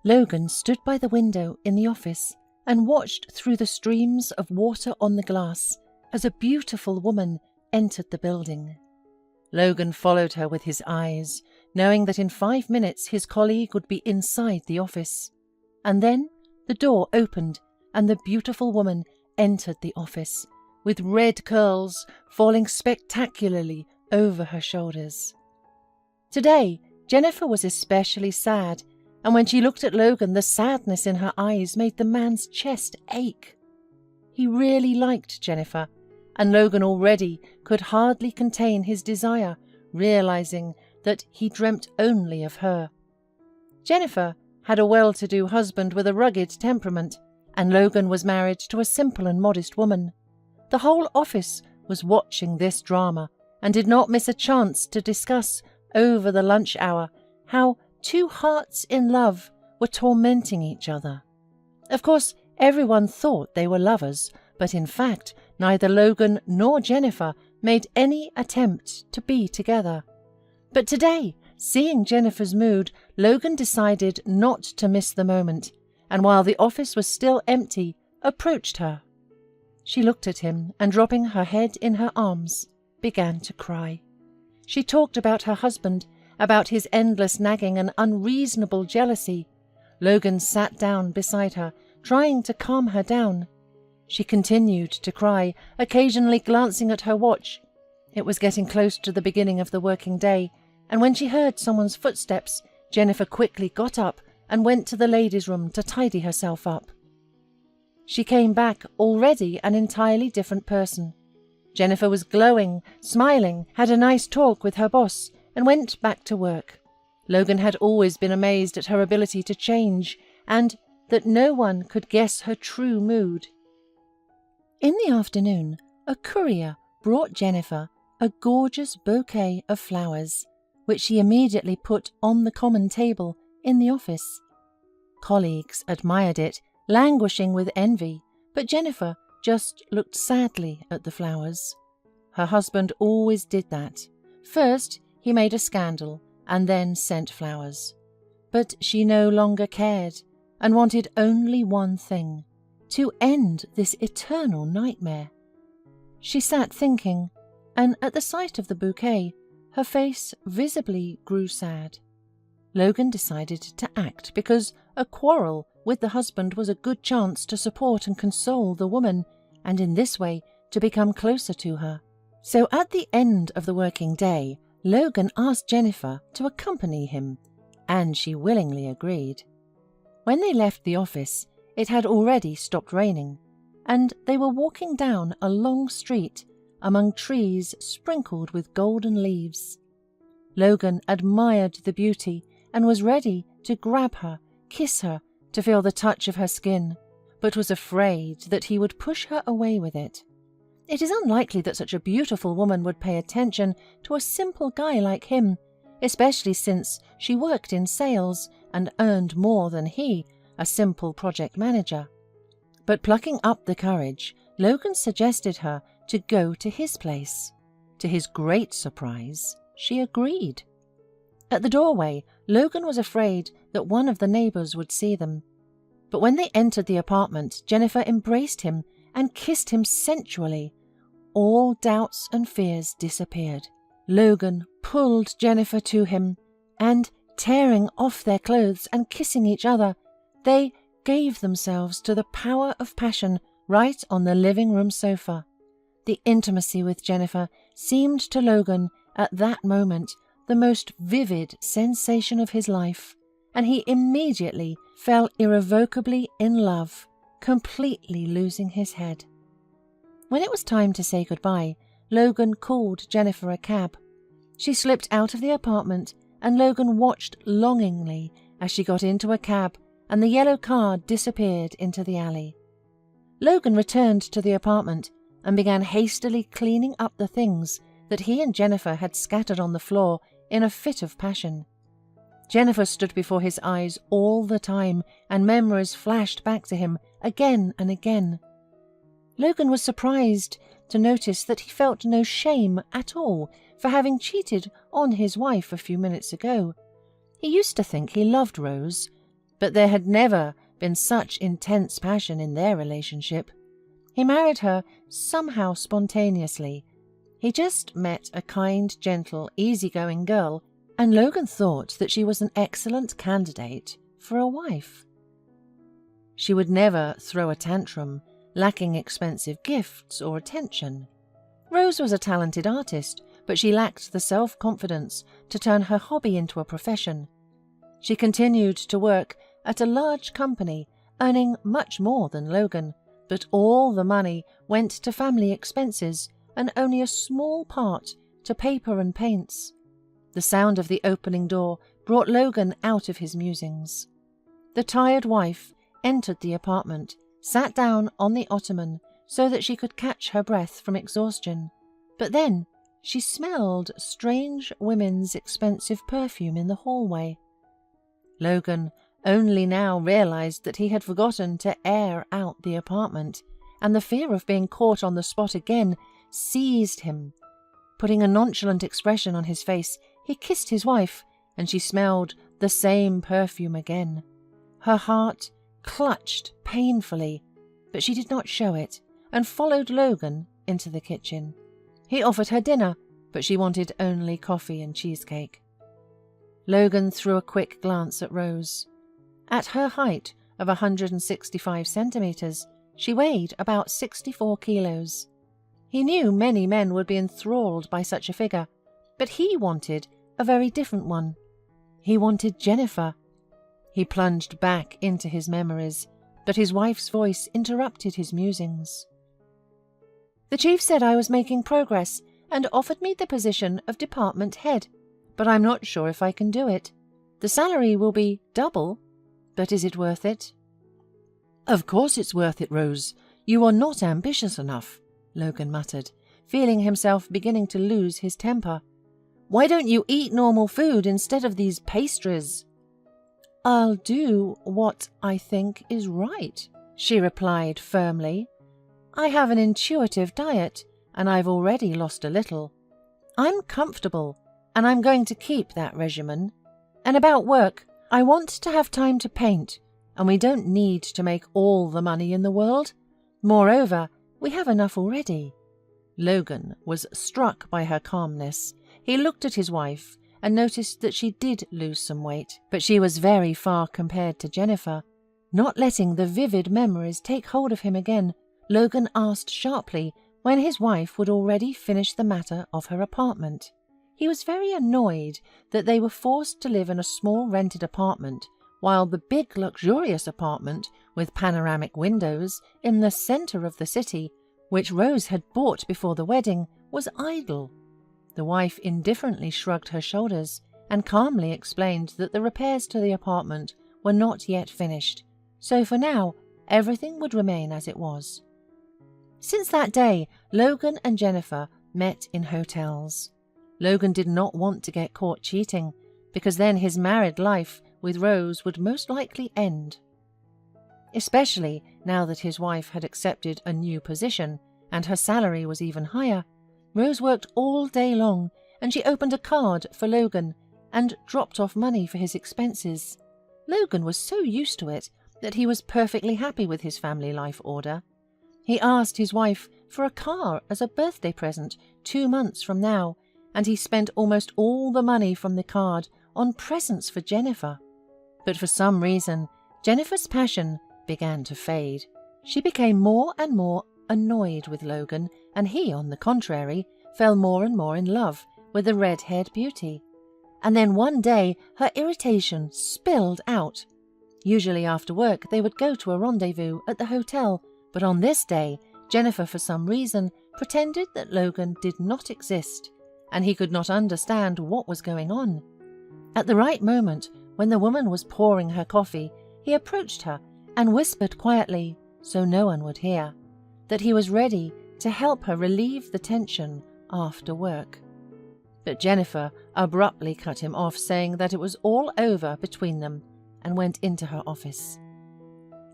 Logan stood by the window in the office and watched through the streams of water on the glass as a beautiful woman entered the building. Logan followed her with his eyes, knowing that in 5 minutes his colleague would be inside the office. And then the door opened and the beautiful woman entered the office, with red curls falling spectacularly over her shoulders. Today, Jennifer was especially sad, and when she looked at Logan, the sadness in her eyes made the man's chest ache. He really liked Jennifer, and Logan already could hardly contain his desire, realizing that he dreamt only of her. Jennifer had a well-to-do husband with a rugged temperament, and Logan was married to a simple and modest woman. The whole office was watching this drama and did not miss a chance to discuss over the lunch hour how two hearts in love were tormenting each other. Of course, everyone thought they were lovers, but in fact, neither Logan nor Jennifer made any attempt to be together. But today, seeing Jennifer's mood, Logan decided not to miss the moment, and while the office was still empty, approached her. She looked at him and, dropping her head in her arms, began to cry. She talked about her husband, about his endless nagging and unreasonable jealousy. Logan sat down beside her, trying to calm her down. She continued to cry, occasionally glancing at her watch. It was getting close to the beginning of the working day, and when she heard someone's footsteps, Jennifer quickly got up and went to the ladies' room to tidy herself up. She came back already an entirely different person. Jennifer was glowing, smiling, had a nice talk with her boss, and went back to work. Logan had always been amazed at her ability to change, and that no one could guess her true mood. In the afternoon, a courier brought Jennifer a gorgeous bouquet of flowers, which she immediately put on the common table in the office. Colleagues admired it, languishing with envy, but Jennifer just looked sadly at the flowers. Her husband always did that. First, he made a scandal and then sent flowers. But she no longer cared and wanted only one thing: to end this eternal nightmare. She sat thinking, and at the sight of the bouquet, her face visibly grew sad. Logan decided to act because a quarrel with the husband was a good chance to support and console the woman, and in this way to become closer to her. So at the end of the working day, Logan asked Jennifer to accompany him, and she willingly agreed. When they left the office, it had already stopped raining, and they were walking down a long street among trees sprinkled with golden leaves. Logan admired the beauty and was ready to grab her, kiss her, to feel the touch of her skin, but was afraid that he would push her away with it. It is unlikely that such a beautiful woman would pay attention to a simple guy like him, especially since she worked in sales and earned more than he, a simple project manager. But plucking up the courage, Logan suggested her to go to his place. To his great surprise, she agreed. At the doorway, Logan was afraid that one of the neighbors would see them. But when they entered the apartment, Jennifer embraced him and kissed him sensually. All doubts and fears disappeared. Logan pulled Jennifer to him, and, tearing off their clothes and kissing each other, they gave themselves to the power of passion right on the living room sofa. The intimacy with Jennifer seemed to Logan at that moment the most vivid sensation of his life, and he immediately fell irrevocably in love, completely losing his head. When it was time to say goodbye, Logan called Jennifer a cab. She slipped out of the apartment, and Logan watched longingly as she got into a cab and the yellow car disappeared into the alley. Logan returned to the apartment and began hastily cleaning up the things that he and Jennifer had scattered on the floor in a fit of passion. Jennifer stood before his eyes all the time, and memories flashed back to him again and again. Logan was surprised to notice that he felt no shame at all for having cheated on his wife a few minutes ago. He used to think he loved Rose, But there had never been such intense passion in their relationship. He married her somehow spontaneously. He just met a kind, gentle, easygoing girl, and Logan thought that she was an excellent candidate for a wife. She would never throw a tantrum, lacking expensive gifts or attention. Rose was a talented artist, but she lacked the self-confidence to turn her hobby into a profession. She continued to work at a large company, earning much more than Logan, but all the money went to family expenses and only a small part to paper and paints. The sound of the opening door brought Logan out of his musings. The tired wife entered the apartment, sat down on the ottoman so that she could catch her breath from exhaustion. But then she smelled strange women's expensive perfume in the hallway. Logan only now realized that he had forgotten to air out the apartment, and the fear of being caught on the spot again seized him. Putting a nonchalant expression on his face, he kissed his wife, and she smelled the same perfume again. Her heart clutched painfully, but she did not show it, and followed Logan into the kitchen. He offered her dinner, but she wanted only coffee and cheesecake. Logan threw a quick glance at Rose. At her height of 165 centimeters, she weighed about 64 kilos. He knew many men would be enthralled by such a figure, but he wanted a very different one. He wanted Jennifer. He plunged back into his memories, but his wife's voice interrupted his musings. The chief said I was making progress and offered me the position of department head, but I'm not sure if I can do it. The salary will be double, but is it worth it? Of course it's worth it, Rose. You are not ambitious enough, Logan muttered, feeling himself beginning to lose his temper. Why don't you eat normal food instead of these pastries? I'll do what I think is right, she replied firmly. I have an intuitive diet, and I've already lost a little. I'm comfortable, and I'm going to keep that regimen. And about work, I want to have time to paint, and we don't need to make all the money in the world. Moreover, we have enough already. Logan was struck by her calmness. He looked at his wife and noticed that she did lose some weight, but she was very far compared to Jennifer. Not letting the vivid memories take hold of him again, Logan asked sharply when his wife would already finish the matter of her apartment. He was very annoyed that they were forced to live in a small rented apartment, while the big luxurious apartment with panoramic windows in the center of the city, which Rose had bought before the wedding, was idle. The wife indifferently shrugged her shoulders and calmly explained that the repairs to the apartment were not yet finished, so for now everything would remain as it was. Since that day, Logan and Jennifer met in hotels. Logan did not want to get caught cheating, because then his married life with Rose would most likely end. Especially now that his wife had accepted a new position and her salary was even higher. Rose worked all day long, and she opened a card for Logan and dropped off money for his expenses. Logan was so used to it that he was perfectly happy with his family life order. He asked his wife for a car as a birthday present 2 months from now, and he spent almost all the money from the card on presents for Jennifer. But for some reason, Jennifer's passion began to fade. She became more and more annoyed with Logan, and he, on the contrary, fell more and more in love with the red-haired beauty. And then one day her irritation spilled out. Usually after work they would go to a rendezvous at the hotel, but on this day Jennifer, for some reason, pretended that Logan did not exist, and he could not understand what was going on. At the right moment, when the woman was pouring her coffee, he approached her and whispered quietly, so no one would hear, that he was ready to help her relieve the tension after work. But Jennifer abruptly cut him off, saying that it was all over between them, and went into her office.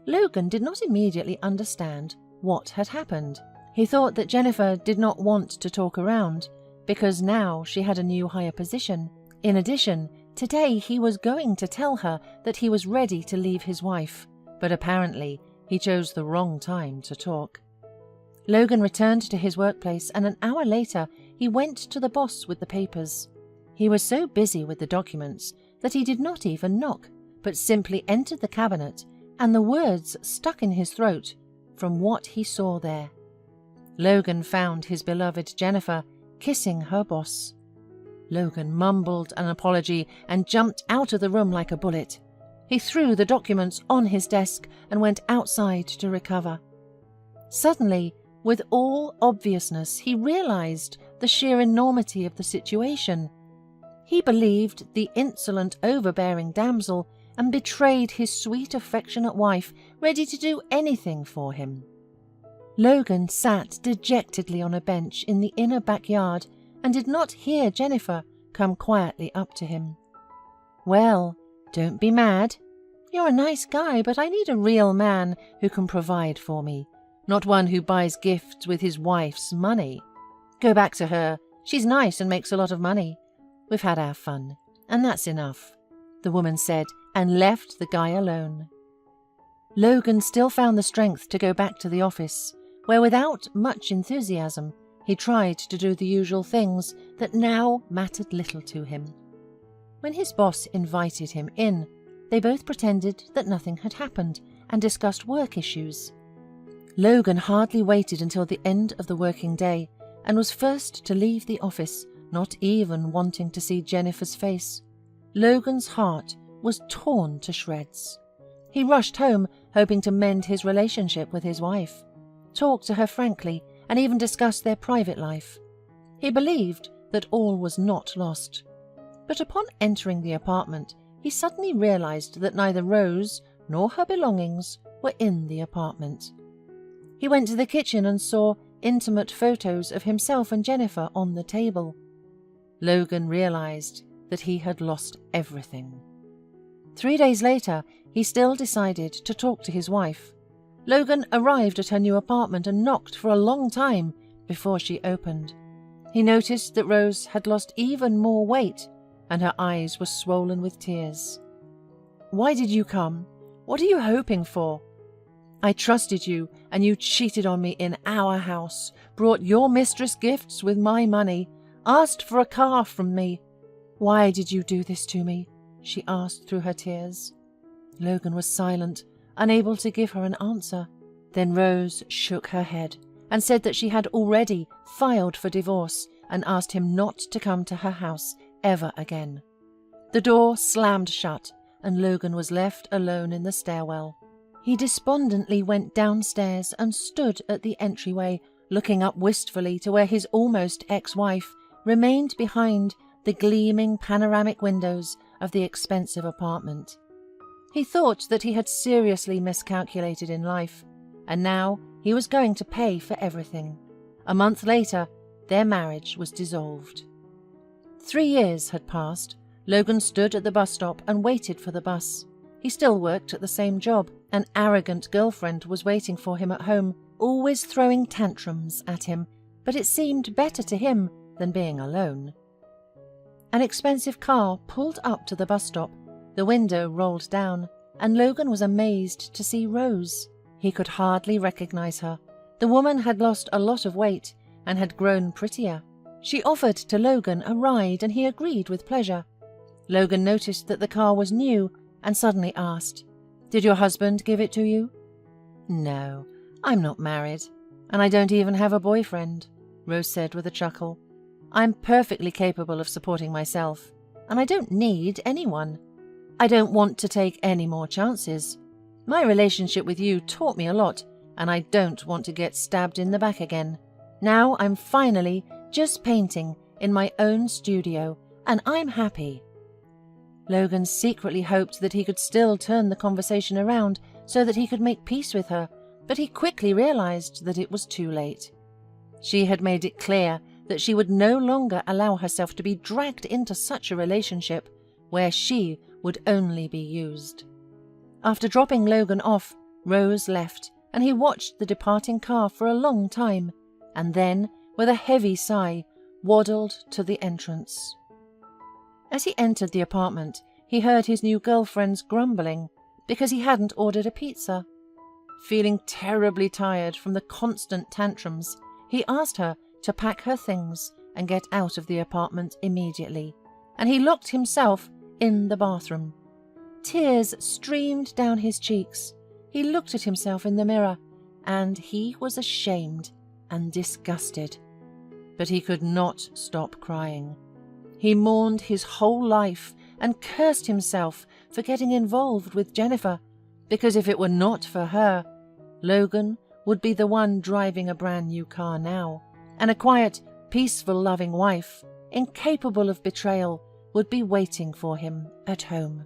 Logan did not immediately understand what had happened. He thought that Jennifer did not want to talk around, because now she had a new higher position. In addition, Today he was going to tell her that he was ready to leave his wife, but apparently he chose the wrong time to talk. Logan returned to his workplace, and an hour later he went to the boss with the papers. He was so busy with the documents that he did not even knock, but simply entered the cabinet, and the words stuck in his throat from what he saw there. Logan found his beloved Jennifer kissing her boss. Logan mumbled an apology and jumped out of the room like a bullet. He threw the documents on his desk and went outside to recover. Suddenly, with all obviousness, he realized the sheer enormity of the situation. He believed the insolent, overbearing damsel and betrayed his sweet, affectionate wife, ready to do anything for him. Logan sat dejectedly on a bench in the inner backyard and did not hear Jennifer come quietly up to him. "Well, don't be mad. You're a nice guy, but I need a real man who can provide for me, not one who buys gifts with his wife's money. Go back to her. She's nice and makes a lot of money. We've had our fun, and that's enough," the woman said, and left the guy alone. Logan still found the strength to go back to the office, where without much enthusiasm he tried to do the usual things that now mattered little to him. When his boss invited him in, they both pretended that nothing had happened and discussed work issues. Logan hardly waited until the end of the working day and was first to leave the office, not even wanting to see Jennifer's face. Logan's heart was torn to shreds. He rushed home, hoping to mend his relationship with his wife, talk to her frankly, and even discuss their private life. He believed that all was not lost. But upon entering the apartment, he suddenly realized that neither Rose nor her belongings were in the apartment. He went to the kitchen and saw intimate photos of himself and Jennifer on the table. Logan realized that he had lost everything. 3 days later, he still decided to talk to his wife. Logan arrived at her new apartment and knocked for a long time before she opened. He noticed that Rose had lost even more weight, and her eyes were swollen with tears. "Why did you come? What are you hoping for? I trusted you, and you cheated on me in our house, brought your mistress gifts with my money, asked for a car from me. Why did you do this to me?" she asked through her tears. Logan was silent, unable to give her an answer. Then Rose shook her head and said that she had already filed for divorce and asked him not to come to her house ever again. The door slammed shut, and Logan was left alone in the stairwell. He despondently went downstairs and stood at the entryway, looking up wistfully to where his almost ex-wife remained behind the gleaming panoramic windows of the expensive apartment. He thought that he had seriously miscalculated in life, and now he was going to pay for everything. A month later, their marriage was dissolved. 3 years had passed. Logan stood at the bus stop and waited for the bus. He still worked at the same job. An arrogant girlfriend was waiting for him at home, always throwing tantrums at him, but it seemed better to him than being alone. An expensive car pulled up to the bus stop. The window rolled down, and Logan was amazed to see Rose. He could hardly recognize her. The woman had lost a lot of weight and had grown prettier. She offered to Logan a ride, and he agreed with pleasure. Logan noticed that the car was new and suddenly asked, "Did your husband give it to you?" "No, I'm not married, and I don't even have a boyfriend," Rose said with a chuckle. "I'm perfectly capable of supporting myself, and I don't need anyone. I don't want to take any more chances. My relationship with you taught me a lot, and I don't want to get stabbed in the back again. Now I'm finally just painting in my own studio, and I'm happy." Logan secretly hoped that he could still turn the conversation around so that he could make peace with her, but he quickly realized that it was too late. She had made it clear that she would no longer allow herself to be dragged into such a relationship where she would only be used. After dropping Logan off, Rose left, and he watched the departing car for a long time, and then, with a heavy sigh, waddled to the entrance. As he entered the apartment, he heard his new girlfriend's grumbling because he hadn't ordered a pizza. Feeling terribly tired from the constant tantrums, he asked her to pack her things and get out of the apartment immediately, and he locked himself in the bathroom. Tears streamed down his cheeks. He looked at himself in the mirror, and he was ashamed and disgusted. But he could not stop crying. He mourned his whole life and cursed himself for getting involved with Jennifer, because if it were not for her, Logan would be the one driving a brand new car now, and a quiet, peaceful, loving wife, incapable of betrayal, would be waiting for him at home.